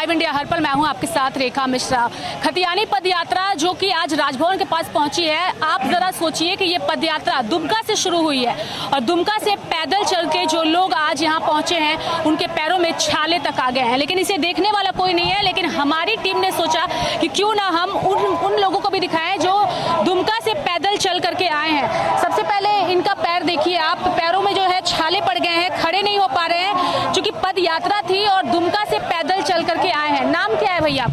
Live India हर पल, मैं हूं आपके साथ रेखा मिश्रा। खतियानी पदयात्रा जो कि आज राजभवन के पास पहुंची है, आप जरा सोचिए कि ये पदयात्रा दुमका से शुरू हुई है और दुमका से पैदल चल के जो लोग आज यहां पहुंचे हैं उनके पैरों में छाले तक आ गए हैं, लेकिन इसे देखने वाला कोई नहीं है। लेकिन हमारी टीम ने सोचा कि क्यों ना हम उन लोगों को भी दिखाएं जो दुमका से पैदल चल करके आए हैं। सबसे पहले इनका पैर देखिए आप, पैरों में जो है छाले पड़ गए हैं, खड़े नहीं हो पा रहे हैं, क्योंकि पद यात्रा थी और दुमका से पैदल चल करके आए हैं। नाम क्या है भैया?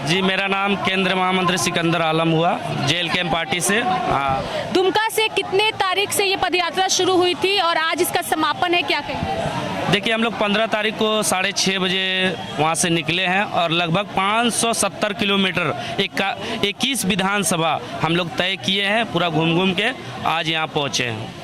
जी, मेरा नाम केंद्र महामंत्री सिकंदर आलम हुआ, JLKM पार्टी से। हाँ। दुमका से कितने तारीख से ये पदयात्रा शुरू हुई थी और आज इसका समापन है, क्या कहेंगे? देखिए, हम लोग 15 तारीख को 6:30 बजे वहाँ से निकले हैं और लगभग 570 किलोमीटर 21 विधानसभा हम लोग तय किए हैं, पूरा घूम घूम के आज यहाँ पहुँचे हैं।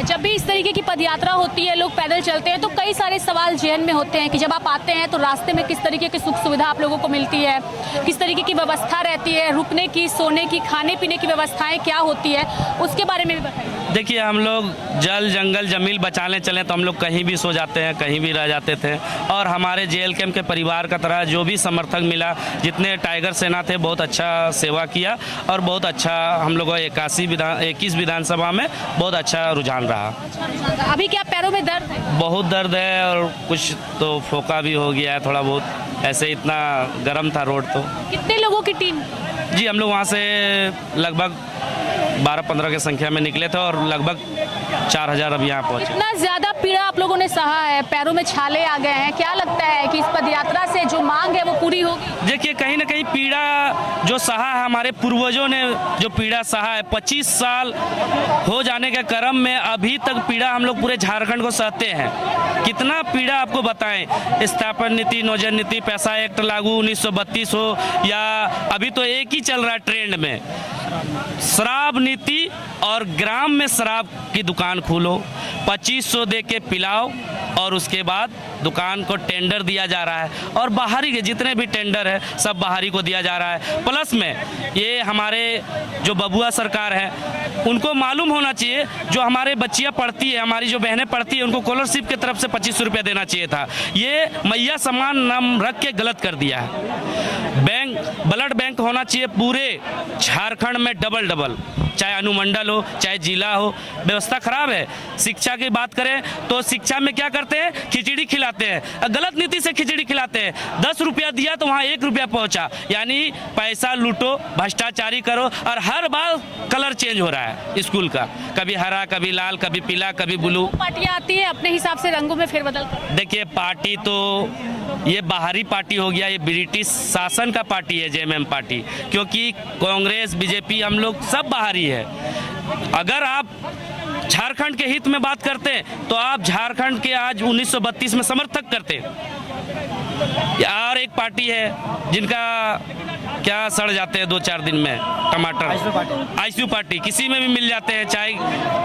जब भी इस तरीके की पदयात्रा होती है, लोग पैदल चलते हैं, तो कई सारे सवाल जहन में होते हैं कि जब आप आते हैं तो रास्ते में किस तरीके की सुख सुविधा आप लोगों को मिलती है, किस तरीके की व्यवस्था रहती है, रुकने की, सोने की, खाने पीने की व्यवस्थाएं क्या होती है, उसके बारे में भी बताइए। देखिए, हम लोग जल जंगल जमीन बचाने चले तो हम लोग कहीं भी सो जाते हैं, कहीं भी रह जाते थे, और हमारे JLKM के परिवार का तरह जो भी समर्थक मिला, जितने टाइगर सेना थे, बहुत अच्छा सेवा किया और बहुत अच्छा हम लोगों को 21 विधानसभा में बहुत अच्छा रुझान रहा। अभी क्या पैरों में दर्द है? बहुत दर्द है और कुछ तो फोका भी हो गया है थोड़ा बहुत, ऐसे इतना गर्म था रोड। तो कितने लोगों की टीम? जी, हम लोग वहाँ से लगभग 12-15 की संख्या में निकले थे और लगभग 4000 अब यहाँ पहुँचे। इतना ज्यादा पीड़ा आप लोगों ने सहा है, पैरों में छाले आ गए हैं, क्या लगता है कि इस पदयात्रा से जो मांग है वो पूरी होगी? देखिए, कहीं ना कहीं पीड़ा जो सहा है, हमारे पूर्वजों ने जो पीड़ा सहा है, 25 साल हो जाने के क्रम में अभी तक पीड़ा हम लोग पूरे झारखंड को सहते हैं। कितना पीड़ा आपको बताएं, स्थापन नीति, नौजन नीति, पैसा एक्ट लागू 1932 हो, या अभी तो एक ही चल रहा है ट्रेंड में, शराब नीति, और ग्राम में शराब की दुकान खोलो, 2500 दे के पिलाओ, और उसके बाद दुकान को टेंडर दिया जा रहा है, और बाहरी के जितने भी टेंडर है सब बाहरी को दिया जा रहा है। प्लस में ये हमारे जो बबुआ सरकार है, उनको मालूम होना चाहिए, जो हमारे बच्चियां पढ़ती है, हमारी जो बहनें पढ़ती है, उनको स्कॉलरशिप की तरफ से 2500 रुपया देना चाहिए था। ये मैया सम्मान नाम रख के गलत कर दिया है। बैंक, ब्लड बैंक होना चाहिए पूरे झारखंड में, डबल, चाहे अनुमंडल हो चाहे जिला हो, व्यवस्था खराब है। शिक्षा की बात करें तो शिक्षा में क्या करते हैं, खिचड़ी खिलाते हैं, गलत नीति से खिचड़ी खिलाते हैं। 10 रुपया दिया तो वहाँ 1 रुपया पहुँचा, यानी पैसा लूटो, भ्रष्टाचारी करो, और हर बार कलर चेंज हो रहा है स्कूल का, कभी हरा, कभी लाल, कभी पीला, कभी ब्लू। पार्टियां आती है अपने हिसाब से रंगों में फेरबदल। देखिए, पार्टी तो ये बाहरी पार्टी हो गया, ये ब्रिटिश शासन का पार्टी है JMM पार्टी, क्योंकि कांग्रेस, BJP, हम लोग सब बाहरी है। अगर आप झारखंड के हित में बात करते तो आप झारखंड के आज 1932 में समर्थक करते। और एक पार्टी है जिनका क्या सड़ जाते हैं 2-4 दिन में टमाटर, आईसीयू पार्टी, किसी में भी मिल जाते हैं, चाहे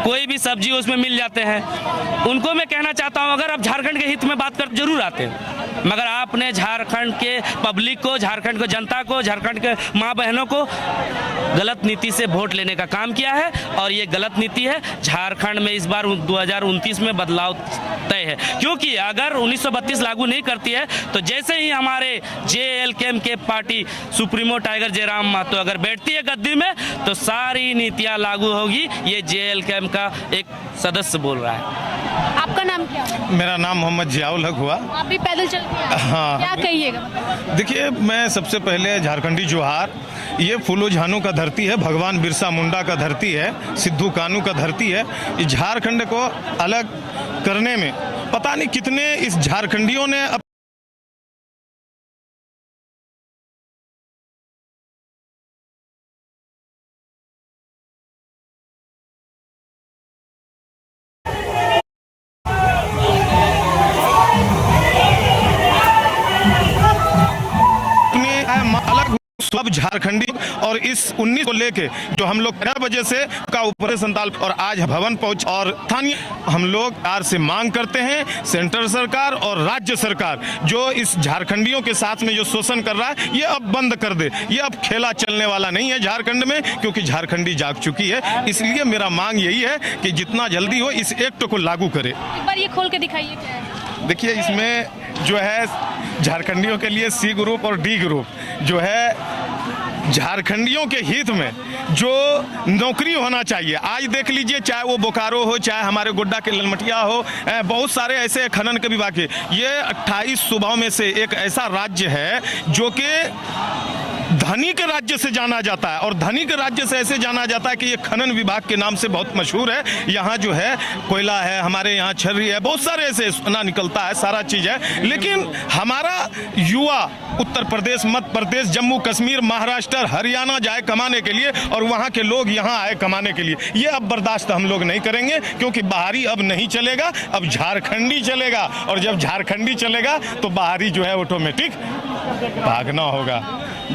कोई भी सब्जी उसमें मिल जाते हैं। उनको मैं कहना चाहता हूं, अगर आप झारखंड के हित में बात कर जरूर आते हैं, मगर आपने झारखंड के पब्लिक को, झारखंड को जनता को, झारखंड के माँ बहनों को गलत नीति से वोट लेने का काम किया है, और ये गलत नीति है। झारखंड में इस बार 2029 में बदलाव तय है, क्योंकि अगर 1932 लागू नहीं करती है तो जैसे ही हमारे JLKM के party supremo tiger Jairam Mahto अगर बैठती है गद्दी में तो सारी नीतियां लागू होगी। ये JLKM का एक सदस्य बोल रहा है। आपका नाम क्या है? मेरा नाम मोहम्मद जियाउल हक हुआ। आप भी पैदल चल के आए? हाँ। क्या कहिएगा? देखिए, मैं सबसे पहले झारखंडी जोहार। ये फूलो झानू का धरती है, भगवान बिरसा मुंडा का धरती है, सिद्धू कानू का धरती है। इस झारखंड को अलग करने में पता नहीं कितने इस झारखंडियों ने सब झारखंडी, और इस 19 को लेके जो हम लोग 11 बजे से का ऊपर संताल और आज भवन पहुंच, और स्थानीय हम लोग सरकार से मांग करते हैं, सेंट्रल सरकार और राज्य सरकार जो इस झारखंडियों के साथ में जो शोषण कर रहा है, ये अब बंद कर दे। ये अब खेला चलने वाला नहीं है झारखंड में, क्योंकि झारखंडी जाग चुकी है। इसलिए मेरा मांग यही है कि जितना जल्दी हो इस एक्ट को लागू करे। एक बार ये खोल के दिखाइए क्या है। देखिए, इसमें जो है झारखंडियों के लिए सी ग्रुप और डी ग्रुप जो है झारखंडियों के हित में जो नौकरी होना चाहिए। आज देख लीजिए, चाहे वो बोकारो हो, चाहे हमारे गोड्डा के ललमटिया हो, बहुत सारे ऐसे खनन के विभाग के, ये 28 सूबाओं में से एक ऐसा राज्य है जो कि धनिक राज्य से जाना जाता है। और धनिक राज्य से ऐसे जाना जाता है कि ये खनन विभाग के नाम से बहुत मशहूर है। यहाँ जो है कोयला है, हमारे यहाँ छर्री है, बहुत सारे ऐसे सोना निकलता है, सारा चीज़ है। लेकिन हमारा युवा उत्तर प्रदेश, मध्य प्रदेश, जम्मू कश्मीर, महाराष्ट्र, हरियाणा जाए कमाने के लिए, और वहाँ के लोग यहाँ आए कमाने के लिए। ये अब बर्दाश्त हम लोग नहीं करेंगे, क्योंकि बाहरी अब नहीं चलेगा, अब झारखंडी चलेगा। और जब झारखंडी चलेगा तो बाहरी जो है ऑटोमेटिक भागना होगा।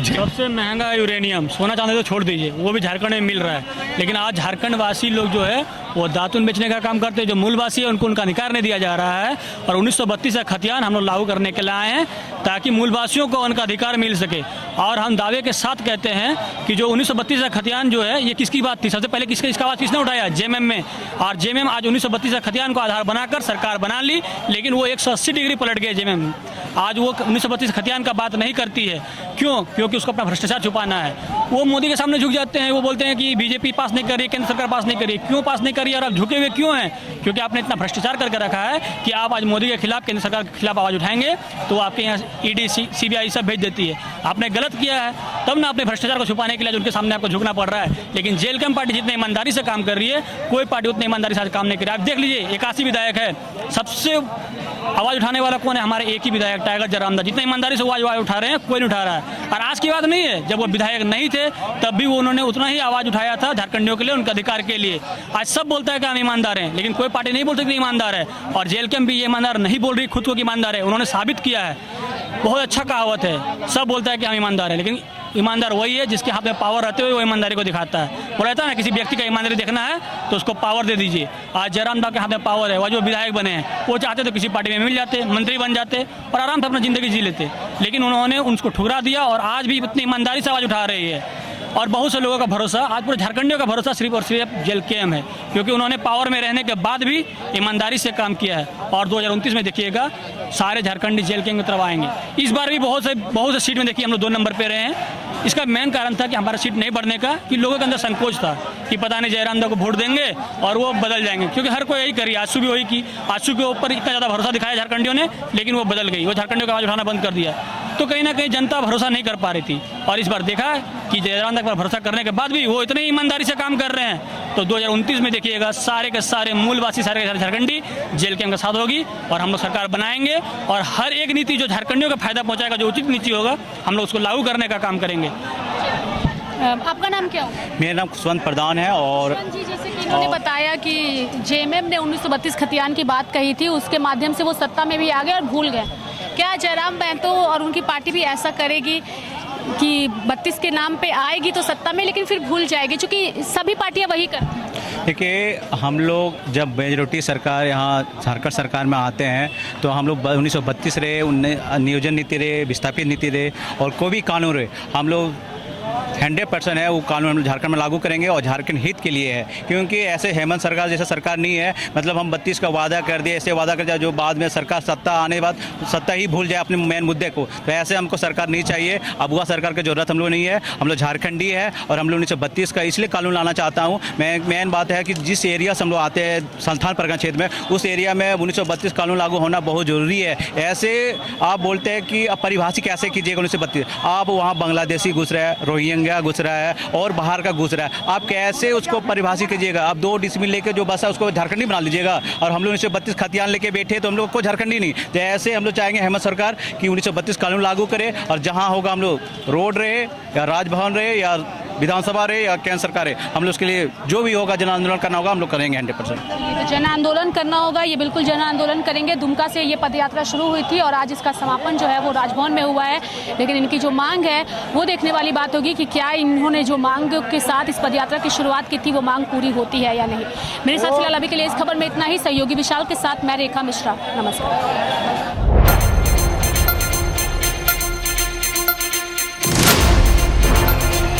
सबसे महंगा यूरेनियम, सोना चांदी तो छोड़ दीजिए, वो भी झारखंड में मिल रहा है। लेकिन आज झारखंड वासी लोग जो है वो दातुन बेचने का काम करते हैं। जो मूलवासी है उनको उनका अधिकार नहीं दिया जा रहा है। और 1932 का खतियान हम लोग लागू करने के लिए आए हैं ताकि मूलवासियों को उनका अधिकार मिल सके। और हम दावे के साथ कहते हैं कि जो 1932 का खतियान जो है, ये किसकी बात थी? सबसे पहले इसका आवाज़ किसने उठाया? जेएमएम में। और जेएमएम आज 1932 का खतियान को आधार बनाकर सरकार बना ली, लेकिन वो 180 डिग्री पलट गए जेएमएम। आज वो 1932 खतियान का बात नहीं करती है। क्यों? क्योंकि उसको अपना भ्रष्टाचार छुपाना है। वो मोदी के सामने झुक जाते हैं, वो बोलते हैं कि बीजेपी पास नहीं कर रही, केंद्र सरकार पास नहीं कर रही। क्यों पास नहीं कर रही और आप झुके हुए क्यों हैं? क्योंकि आपने इतना भ्रष्टाचार करके रखा है कि आप आज मोदी के खिलाफ, केंद्र सरकार के खिलाफ आवाज़ उठाएंगे तो आपके यहाँ ईडी, सीबीआई सब भेज देती है। आपने गलत किया है, तब ना अपने भ्रष्टाचार को छुपाने के लिए उनके सामने आपको झुकना पड़ रहा है। लेकिन जेल कैंप पार्टी जितने ईमानदारी से काम कर रही है, कोई पार्टी उतनी ईमानदारी से काम नहीं कर रही है। आप देख लीजिए, 81 विधायक है, सबसे आवाज़ उठाने वाला कौन है? हमारे एक ही विधायक टाइगर जयरामदास। जितने ईमानदारी से आवाज़ उठा रहे हैं, कोई नहीं उठा रहा है। और आज की बात नहीं है, जब वो विधायक नहीं थे तब भी उन्होंने उतना ही आवाज़ उठाया था झारखंडियों के लिए, उनके अधिकार के लिए। आज सब बोलता है कि हम ईमानदार हैं, लेकिन कोई पार्टी नहीं बोल सकती ईमानदार है। और जेल कैंप भी ये ईमानदार नहीं बोल रही खुद को कि ईमानदार है, उन्होंने साबित किया है। बहुत अच्छा कहावत है, सब बोलता है कि हम ईमानदार हैं, लेकिन ईमानदार वही है जिसके हाथ में पावर रहते हुए वो ईमानदारी को दिखाता है। वो रहता है ना, किसी व्यक्ति का ईमानदारी देखना है तो उसको पावर दे दीजिए। आज जयरामदास के हाथ में पावर है, वो जो विधायक बने हैं, वो चाहते तो किसी पार्टी में मिल जाते, मंत्री बन जाते और आराम से अपना जिंदगी जी लेते। लेकिन उन्होंने उनको ठुकरा दिया और आज भी इतनी ईमानदारी से आवाज़ उठा रही है। और बहुत से लोगों का भरोसा, आज पूरे झारखंडियों का भरोसा सिर्फ और सिर्फ जेल कैम है, क्योंकि उन्होंने पावर में रहने के बाद भी ईमानदारी से काम किया है। और 2029 में देखिएगा सारे झारखंडी जेल कैम की तरफ आएंगे। इस बार भी बहुत से सीट में देखिए हम लोग 2 नंबर पे रहे हैं। इसका मेन कारण था कि हमारा सीट नहीं बढ़ने का, कि लोगों के अंदर संकोच था कि पता नहीं जयरामदास को वोट देंगे और वो बदल जाएंगे, क्योंकि हर कोई यही करी। आजसू भी वही की, आजसू के ऊपर इतना ज़्यादा भरोसा दिखाया झारखंडियों ने, लेकिन वो बदल गई, वो झारखंडियों का आवाज़ उठाना बंद कर दिया। तो कहीं ना कहीं जनता भरोसा नहीं कर पा रही थी। और इस बार देखा कि जयरामदास पर भरोसा करने के बाद भी वो इतनी ईमानदारी से काम कर रहे हैं। तो 2029 में देखिएगा सारे के सारे मूलवासी, सारे के सारे झारखंडी जेल कैंप के साथ होगी और हम लोग सरकार बनाएंगे। और हर एक नीति जो झारखंडियों को फायदा पहुंचाएगा, जो उचित नीति होगा, हम लोग उसको लागू करने का काम करेंगे। आपका नाम क्या होगा? मेरा नाम खुशवंत प्रधान है। और जी, जैसे कि इन्होंने बताया कि जेएमएम ने 1932 खतियान की बात कही थी, उसके माध्यम से वो सत्ता में भी आ गए और भूल गए। क्या जयराम बहतो और उनकी पार्टी भी ऐसा करेगी कि 32 के नाम पे आएगी तो सत्ता में, लेकिन फिर भूल जाएगी? क्योंकि सभी पार्टियां वही करती हैं। देखिए, हम लोग जब मेजोरिटी सरकार यहाँ झारखंड सरकार में आते हैं तो हम लोग 1932 रहे, नियोजन नीति रहे, विस्थापित नीति रहे और कोई भी कानून रहे, हम लोग 100% है वो कानून हम झारखंड में लागू करेंगे और झारखंड हित के लिए है। क्योंकि ऐसे हेमंत सरकार जैसा सरकार नहीं है, मतलब हम 32 का वादा कर दिए, ऐसे वादा कर दिया जो बाद में सरकार सत्ता आने के बाद सत्ता ही भूल जाए अपने मेन मुद्दे को। तो ऐसे हमको सरकार नहीं चाहिए। अगुआ सरकार की जरूरत हम लोग नहीं है। हम लोग झारखंडी है और हम लोग 1932 का इसलिए कानून लाना चाहता हूँ। मैं मेन बात है कि जिस एरिया से हम लोग आते हैं संस्थान परगना क्षेत्र में, उस एरिया में 1932 कानून लागू होना बहुत ज़रूरी है। ऐसे आप बोलते हैं कि अब परिभाषित कैसे कीजिएगा 1932? आप वहाँ बांग्लादेशी घुस रहा है, रोहिंग्या घुस रहा है और बाहर का घुस रहा है, आप कैसे उसको परिभाषित कीजिएगा? आप 2 डिसमिल लेके जो बस है उसको झारखंडी बना लीजिएगा। और हम लोग 1932 खतियान लेके बैठे तो हम लोग को झारखंडी नहीं। तो ऐसे हम लोग चाहेंगे हेमंत सरकार कि 1932 कानून लागू करे और जहां होगा हम लोग रोड रहे या राजभवन रहे या विधानसभा रहे या केंद्र सरकार रहे, हम लोग उसके लिए जो भी होगा जन आंदोलन करना होगा, हम लोग करेंगे 100%। तो जन आंदोलन करना होगा, ये बिल्कुल जन आंदोलन करेंगे। दुमका से ये पदयात्रा शुरू हुई थी और आज इसका समापन जो है वो राजभवन में हुआ है। लेकिन इनकी जो मांग है वो देखने वाली बात होगी कि क्या इन्होंने जो मांग के साथ इस पदयात्रा की शुरुआत की थी वो मांग पूरी होती है या नहीं। मेरे साथ फिलहाल अभी के लिए इस खबर में इतना ही। सहयोगी विशाल के साथ मैं रेखा मिश्रा, नमस्कार।